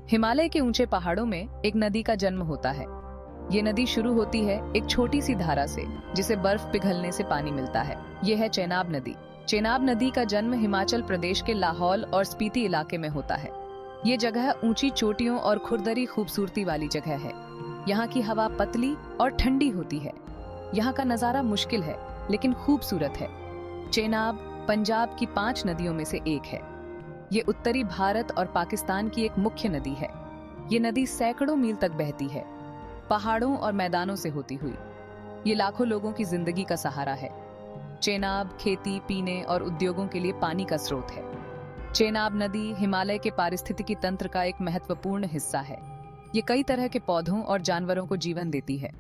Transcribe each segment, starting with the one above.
हिमालय के ऊंचे पहाड़ों में एक नदी का जन्म होता है। ये नदी शुरू होती है एक छोटी सी धारा से, जिसे बर्फ पिघलने से पानी मिलता है। ये है चेनाब नदी। चेनाब नदी का जन्म हिमाचल प्रदेश के लाहौल और स्पीति इलाके में होता है। ये जगह ऊंची चोटियों और खुरदरी खूबसूरती वाली जगह है। यहाँ की हवा पतली और ठंडी होती है। यहाँ का नजारा मुश्किल है लेकिन खूबसूरत है। चेनाब पंजाब की 5 नदियों में से एक है। ये उत्तरी भारत और पाकिस्तान की एक मुख्य नदी है। ये नदी सैकड़ों मील तक बहती है, पहाड़ों और मैदानों से होती हुई। ये लाखों लोगों की जिंदगी का सहारा है। चेनाब खेती, पीने और उद्योगों के लिए पानी का स्रोत है। चेनाब नदी हिमालय के पारिस्थितिकी तंत्र का एक महत्वपूर्ण हिस्सा है। ये कई तरह के पौधों और जानवरों को जीवन देती है।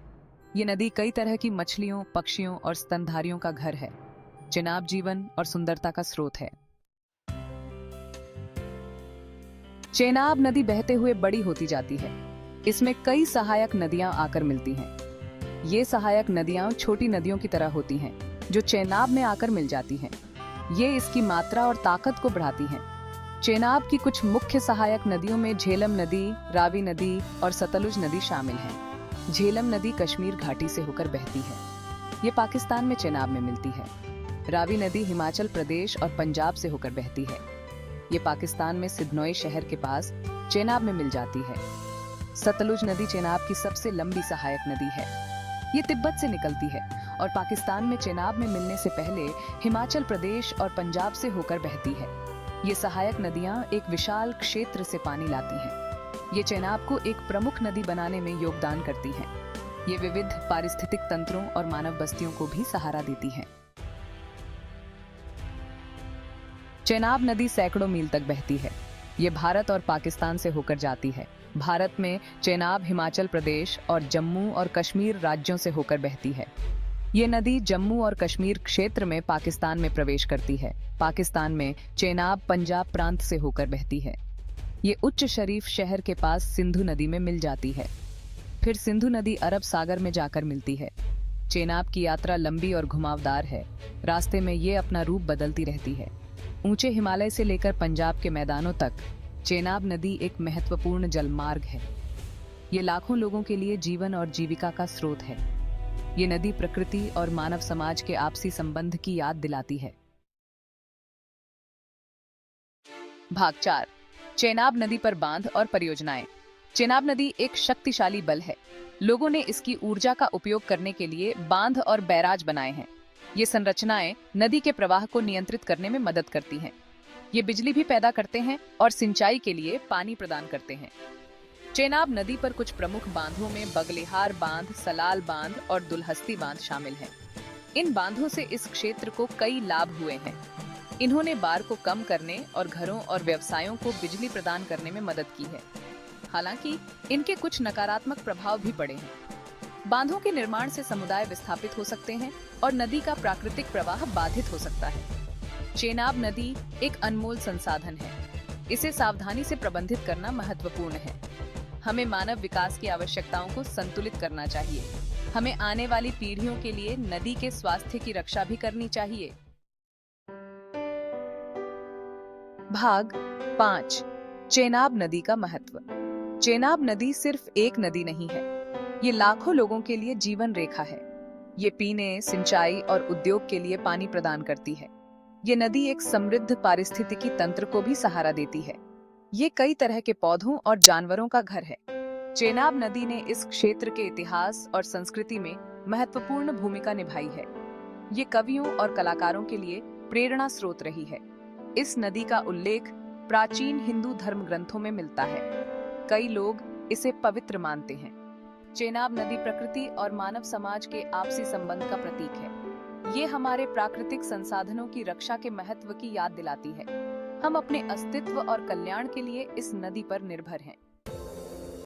ये नदी कई तरह की मछलियों, पक्षियों और स्तनधारियों का घर है। चेनाब जीवन और सुंदरता का स्रोत है। चेनाब नदी बहते हुए बड़ी होती जाती है। इसमें कई सहायक नदियां आकर मिलती हैं। ये सहायक नदियां छोटी नदियों की तरह होती हैं, जो चेनाब में आकर मिल जाती हैं। ये इसकी मात्रा और ताकत को बढ़ाती हैं। चेनाब की कुछ मुख्य सहायक नदियों में झेलम नदी, रावी नदी और सतलुज नदी शामिल हैं। झेलम नदी कश्मीर घाटी से होकर बहती है। ये पाकिस्तान में चेनाब में मिलती है। रावी नदी हिमाचल प्रदेश और पंजाब से होकर बहती है। ये पाकिस्तान में सिधनोई शहर के पास चेनाब में मिल जाती है। सतलुज नदी चेनाब की सबसे लंबी सहायक नदी है। ये तिब्बत से निकलती है और पाकिस्तान में चेनाब में मिलने से पहले हिमाचल प्रदेश और पंजाब से होकर बहती है। ये सहायक नदियां एक विशाल क्षेत्र से पानी लाती हैं। ये चेनाब को एक प्रमुख नदी बनाने में योगदान करती हैं। ये विविध पारिस्थितिक तंत्रों और मानव बस्तियों को भी सहारा देती हैं। चेनाब नदी सैकड़ों मील तक बहती है। ये भारत और पाकिस्तान से होकर जाती है। भारत में चेनाब हिमाचल प्रदेश और जम्मू और कश्मीर राज्यों से होकर बहती है। ये नदी जम्मू और कश्मीर क्षेत्र में पाकिस्तान में प्रवेश करती है। पाकिस्तान में चेनाब पंजाब प्रांत से होकर बहती है। ये उच्च शरीफ शहर के पास सिंधु नदी में मिल जाती है। फिर सिंधु नदी अरब सागर में जाकर मिलती है। चेनाब की यात्रा लंबी और घुमावदार है। रास्ते में ये अपना रूप बदलती रहती है। ऊंचे हिमालय से लेकर पंजाब के मैदानों तक चेनाब नदी एक महत्वपूर्ण जलमार्ग है। ये लाखों लोगों के लिए जीवन और जीविका का स्रोत है। ये नदी प्रकृति और मानव समाज के आपसी संबंध की याद दिलाती है। भाग 4, चेनाब नदी पर बांध और परियोजनाएं। चेनाब नदी एक शक्तिशाली बल है। लोगों ने इसकी ऊर्जा का उपयोग करने के लिए बांध और बैराज बनाए हैं। ये संरचनाएं नदी के प्रवाह को नियंत्रित करने में मदद करती हैं। ये बिजली भी पैदा करते हैं और सिंचाई के लिए पानी प्रदान करते हैं। चेनाब नदी पर कुछ प्रमुख बांधों में बगलिहार बांध, सलाल बांध और दुलहस्ती बांध शामिल हैं। इन बांधों से इस क्षेत्र को कई लाभ हुए हैं। इन्होंने बाढ़ को कम करने और घरों और व्यवसायों को बिजली प्रदान करने में मदद की है। हालांकि इनके कुछ नकारात्मक प्रभाव भी पड़े हैं। बांधों के निर्माण से समुदाय विस्थापित हो सकते हैं और नदी का प्राकृतिक प्रवाह बाधित हो सकता है। चेनाब नदी एक अनमोल संसाधन है। इसे सावधानी से प्रबंधित करना महत्वपूर्ण है। हमें मानव विकास की आवश्यकताओं को संतुलित करना चाहिए। हमें आने वाली पीढ़ियों के लिए नदी के स्वास्थ्य की रक्षा भी करनी चाहिए। भाग 5, चेनाब नदी का महत्व। चेनाब नदी सिर्फ एक नदी नहीं है, ये लाखों लोगों के लिए जीवन रेखा है। ये पीने, सिंचाई और उद्योग के लिए पानी प्रदान करती है। ये नदी एक समृद्ध पारिस्थितिकी तंत्र को भी सहारा देती है। ये कई तरह के पौधों और जानवरों का घर है। चेनाब नदी ने इस क्षेत्र के इतिहास और संस्कृति में महत्वपूर्ण भूमिका निभाई है। ये कवियों और कलाकारों के लिए प्रेरणा स्रोत रही है। इस नदी का उल्लेख प्राचीन हिंदू धर्म ग्रंथों में मिलता है। कई लोग इसे पवित्र मानते हैं। चेनाब नदी प्रकृति और मानव समाज के आपसी संबंध का प्रतीक है। ये हमारे प्राकृतिक संसाधनों की रक्षा के महत्व की याद दिलाती है। हम अपने अस्तित्व और कल्याण के लिए इस नदी पर निर्भर हैं।